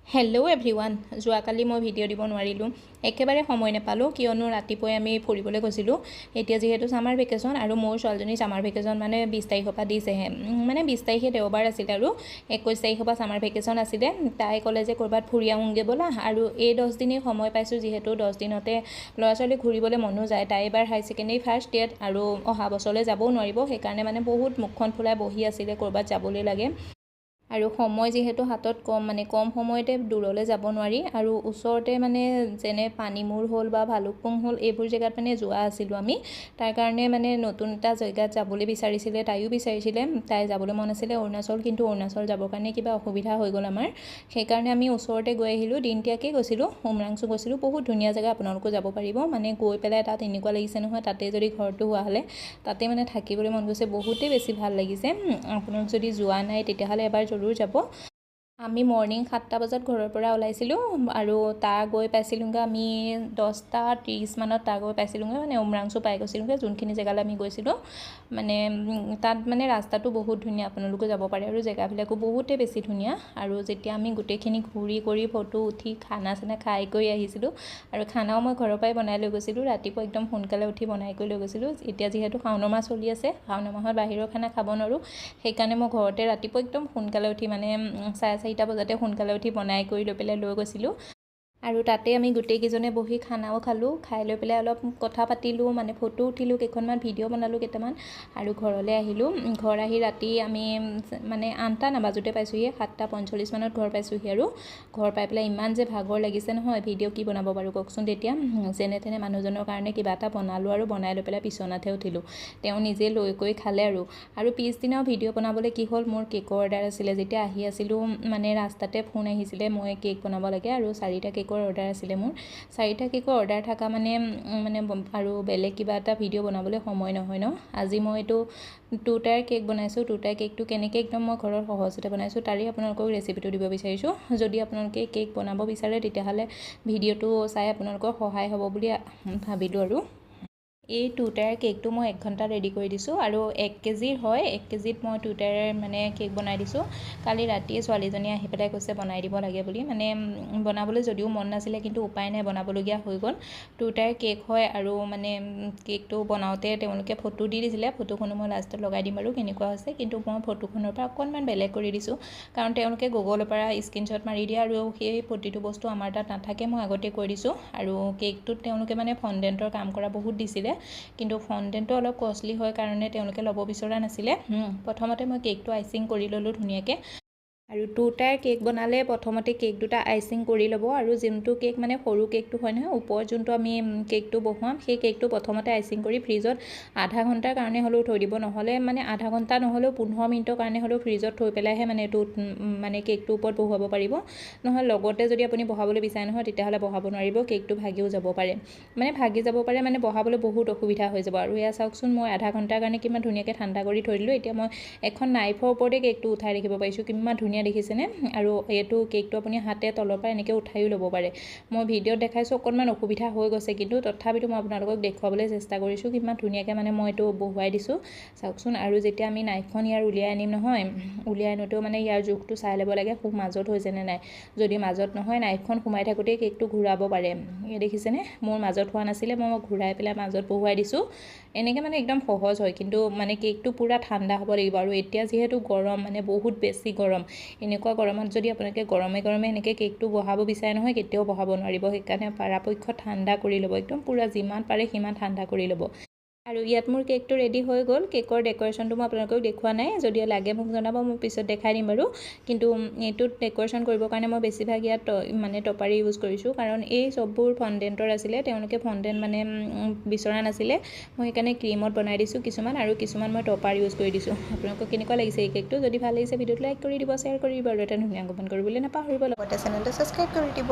Hello' everyone. যোৱাকালি মই video' দিব নোৱাৰিলোঁ, একেবাৰে সময় নাপালোঁ, কিয়নো ৰাতিপুৱাই আমি ফুৰিবলৈ গৈছিলোঁ। এতিয়া যিহেতু ছামাৰ ভেকেশ্যন আৰু মোৰ ছোৱালীজনী ছামাৰ ভেকেশ্যন মানে 20 তাৰিখৰ পৰা দিছেহে, মানে 20 তাৰিখে দেওবাৰ আছিলে আৰু 21 তাৰিখৰ পৰা ছামাৰ ভেকেশ্যন আছিলে। তাই ক'লে যে ক'ৰবাত ফুৰি আহোঁগৈ ব'লা, আৰু এই 10 দিনেই সময় পাইছোঁ, যিহেতু 10 দিনতে ল'ৰা ছোৱালী ঘূৰিবলৈ মনো যায়। তাই এবাৰ হাই ছেকেণ্ডেৰী ফাৰ্ষ্ট ইয়াত আৰু অহা বছৰলৈ যাবও নোৱাৰিব, সেইকাৰণে মানে বহুত মুখখন ফুলাই বহি আছিলে ক'ৰবাত যাবলৈ লাগে। আৰু সময় যিহেতু হাতত কম সময়তে দূৰলৈ যাব নোৱাৰি, আৰু ওচৰতে মানে যেনে পানীমূৰ হ'ল বা ভালুকপুং হ'ল, এইবোৰ জেগাত মানে যোৱা আছিলোঁ আমি। তাৰ কাৰণে মানে নতুন এটা জেগাত যাবলৈ বিচাৰিছিলে, তাইও বিচাৰিছিলে, তাই যাবলৈ মন আছিলে অৰুণাচল, কিন্তু অৰুণাচল যাবৰ কাৰণে কিবা অসুবিধা হৈ গ'ল আমাৰ। সেইকাৰণে আমি ওচৰতে গৈ আহিলোঁ, দিনতীয়াকৈ গৈছিলোঁ, উমৰাংচু গৈছিলোঁ। বহুত ধুনীয়া জেগা, আপোনালোকো যাব পাৰিব। মানে গৈ পেলাই তাত এনেকুৱা লাগিছে নহয়, তাতে যদি ঘৰটো হোৱা হ'লে তাতে মানে থাকিবলৈ মন গৈছে, বহুতেই বেছি ভাল লাগিছে। আপোনালোক যদি যোৱা নাই তেতিয়াহ'লে এবাৰ জৰুৰ যাব। আমি মৰ্ণিং 7টা বজাত ঘৰৰ পৰা ওলাইছিলোঁ, আৰু তাৰ গৈ পাইছিলোঁগৈ আমি 10:30 মানত তাৰ গৈ পাইছিলোঁগৈ, মানে উমৰাংচু পাই গৈছিলোঁগৈ, যোনখিনি জেগালৈ আমি গৈছিলোঁ। মানে তাত মানে ৰাস্তাটো বহুত ধুনীয়া, আপোনালোকে যাব পাৰে, আৰু জেগাবিলাকো বহুতেই বেছি ধুনীয়া। আৰু যেতিয়া আমি গোটেইখিনি ঘূৰি কৰি ফটো উঠি খানা চানা খাই কৰি আহিছিলোঁ, আৰু খানাও মই ঘৰৰ পৰাই বনাই লৈ গৈছিলোঁ, ৰাতিপুৱা একদম সোনকালে উঠি বনাই কৰি লৈ গৈছিলোঁ। এতিয়া যিহেতু শাওণ মাহ চলি আছে, শাওণ মাহত বাহিৰৰ খানা খাব নোৱাৰোঁ, সেইকাৰণে মই ঘৰতে ৰাতিপুৱা একদম সোনকালে উঠি মানে 4:30 বজাতে সোনকালে উঠি বনাই কৰি লৈ পেলাই লৈ গৈছিলোঁ। আৰু তাতে আমি গোটেইকেইজনে বহি খানাও খালোঁ, খাই লৈ পেলাই অলপ কথা পাতিলোঁ, মানে ফটো উঠিলোঁ, কেইখনমান ভিডিঅ' বনালোঁ কেইটামান, আৰু ঘৰলৈ আহিলোঁ। ঘৰ আহি ৰাতি আমি মানে 8টা নাবাজোতে পাইছোঁহি, 7:45 মানত ঘৰ পাইছোঁহি। আৰু ঘৰ পাই পেলাই ইমান যে ভাগৰ লাগিছে নহয়, ভিডিঅ' কি বনাব বাৰু কওকচোন। তেতিয়া যেনে তেনে মানুহজনৰ কাৰণে কিবা এটা বনালোঁ, আৰু বনাই লৈ পেলাই বিচনাতহে উঠিলোঁ। তেওঁ নিজে লৈ কৰি খালে। আৰু পিছদিনাও ভিডিঅ' বনাবলৈ কি হ'ল, মোৰ কেকৰ অৰ্ডাৰ আছিলে। যেতিয়া আহি আছিলোঁ মানে ৰাস্তাতে ফোন আহিছিলে, মই কেক বনাব লাগে, আৰু 4টা কেকৰ অৰ্ডাৰ আছিলে মোৰ। 4টা কেকৰ অৰ্ডাৰ থকা মানে আৰু বেলেগ কিবা এটা ভিডিঅ' বনাবলৈ সময় নহয় ন। আজি মই এইটো 2 টায়াৰ কেক বনাইছোঁ। 2 টায়াৰ কেকটো কেনেকৈ একদম মই ঘৰত সহজতে বনাইছোঁ, তাৰেই আপোনালোকক ৰেচিপিটো দিব বিচাৰিছোঁ। যদি আপোনালোকে কেক বনাব বিচাৰে তেতিয়াহ'লে ভিডিঅ'টো চাই আপোনালোকৰ সহায় হ'ব বুলি ভাবিলোঁ। আৰু এই 2 টায়াৰ কেকটো মই 1 ঘণ্টা ৰেডি কৰি দিছোঁ, আৰু 1 কেজিৰ হয়। 1 কেজিত মই 2 টায়াৰ মানে কেক বনাই দিছোঁ। কালি ৰাতিয়ে ছোৱালীজনী আহি পেলাই কৈছে বনাই দিব লাগে বুলি, মানে বনাবলৈ যদিও মন নাছিলে, কিন্তু উপায় নাই, বনাবলগীয়া হৈ গ'ল। 2 টায়াৰ কেক হয়, আৰু মানে কেকটো বনাওঁতে তেওঁলোকে ফটো দি দিছিলে, ফটোখনো মই লাষ্টত লগাই দিম আৰু কেনেকুৱা হৈছে। কিন্তু মই ফটোখনৰ পৰা অকণমান বেলেগ কৰি দিছোঁ, কাৰণ তেওঁলোকে গুগলৰ পৰা স্ক্ৰীনশ্বট মাৰি দিয়ে, আৰু সেই প্ৰতিটো বস্তু আমাৰ তাত নাথাকে, মই আগতে কৈ দিছোঁ। আৰু কেকটোত তেওঁলোকে মানে ফণ্ডেণ্টৰ কাম কৰা বহুত দিছিলে, কিন্তু ফণ্ডেণ্টটো অলপ কষ্টলি হয় কাৰণে তেওঁলোকে ল'ব বিচৰা নাছিলে। প্ৰথমতে মই কেকটো আইচিং কৰি ল'লোঁ ধুনীয়াকৈ। আৰু 2 টায়াৰ কেক বনালে প্ৰথমতে কেক দুটা আইচিং কৰি ল'ব, আৰু যোনটো কেক মানে সৰু কেকটো হয় নহয়, ওপৰত যোনটো আমি কেকটো বহুৱাম, সেই কেকটো প্ৰথমতে আইচিং কৰি ফ্ৰিজত আধা ঘণ্টাৰ কাৰণে হ'লেও থৈ দিব, নহ'লে মানে আধা ঘণ্টা নহ'লেও 15 মিনিটৰ কাৰণে হ'লেও ফ্ৰিজত থৈ পেলাইহে মানে এইটো মানে কেকটোৰ ওপৰত বহুৱাব পাৰিব। নহয় লগতে যদি আপুনি বহাবলৈ বিচাৰে নহয়, তেতিয়াহ'লে বহাব নোৱাৰিব, কেকটো ভাগিও যাব পাৰে। মানে বহাবলৈ বহুত অসুবিধা হৈ যাব। আৰু এয়া চাওকচোন, মই আধা ঘণ্টাৰ কাৰণে কিমান ধুনীয়াকৈ ঠাণ্ডা কৰি থৈ দিলোঁ। এতিয়া মই এখন নাইফৰ ওপৰতে কেকটো উঠাই ৰাখিব পাৰিছোঁ, কিমান ধুনীয়া দেখিছেনে। আৰু এইটো কেকটো আপুনি হাতে তলৰ পৰা এনেকৈ উঠাইও ল'ব পাৰে। মই ভিডিঅ'ত দেখাইছোঁ, অকণমান অসুবিধা হৈ গৈছে, কিন্তু তথাপিতো মই আপোনালোকক দেখুৱাবলৈ চেষ্টা কৰিছোঁ, কিমান ধুনীয়াকৈ মানে মই এইটো বহুৱাই দিছোঁ চাওকচোন। আৰু যেতিয়া আমি নাইফখন ইয়াৰ উলিয়াই আনিম নহয়, উলিয়াই আনোতেও মানে ইয়াৰ জোখটো চাই ল'ব লাগে, খুব মাজত হৈছেনে নাই। যদি মাজত নহয়, নাইফখন সোমাই থাকোঁতেই কেকটো ঘূৰাব পাৰে। দেখিছেনে, মোৰ মাজত হোৱা নাছিলে, মই ঘূৰাই পেলাই মাজত বহুৱাই দিছোঁ। এনেকৈ মানে একদম সহজ হয়, কিন্তু মানে কেকটো পূৰা ঠাণ্ডা হ'ব লাগিব। আৰু এতিয়া যিহেতু গৰম, মানে বহুত বেছি গৰম, এনেকুৱা গৰমত যদি আপোনালোকে গৰমে গৰমে এনেকৈ কেকটো বহাব বিচাৰে নহয়, কেতিয়াও বহাব নোৱাৰিব। সেইকাৰণে পৰাপক্ষত ঠাণ্ডা কৰি ল'ব, একদম পূৰা যিমান পাৰে সিমান ঠাণ্ডা কৰি ল'ব। আৰু ইয়াত মোৰ কেকটো ৰেডি হৈ গ'ল। কেকৰ ডেক'ৰেশ্যনটো মই আপোনালোকক দেখুওৱা নাই, যদি লাগে মোক জনাব, মই পিছত দেখাই দিম বাৰু। কিন্তু এইটোত ডেক'ৰেশ্যন কৰিবৰ কাৰণে মই বেছিভাগ ইয়াত মানে টপাৰী ইউজ কৰিছোঁ, কাৰণ এই চববোৰ ফণ্ডেণ্টৰ আছিলে, তেওঁলোকে ফণ্ডেণ্ট মানে বিচৰা নাছিলে। মই সেইকাৰণে ক্ৰীমত বনাই দিছোঁ কিছুমান, আৰু কিছুমান মই টপাৰ ইউজ কৰি দিছোঁ। আপোনালোকক কেনেকুৱা লাগিছে এই কেকটো? যদি ভাল লাগিছে ভিডিঅ'টো লাইক কৰি দিব, শ্বেয়াৰ কৰি দিব, আৰু এটা ধুনীয়া কমেণ্ট কৰিবলৈ নাপাহৰিব, লগতে চেনেলটো ছাবস্ক্ৰাইব কৰি দিব।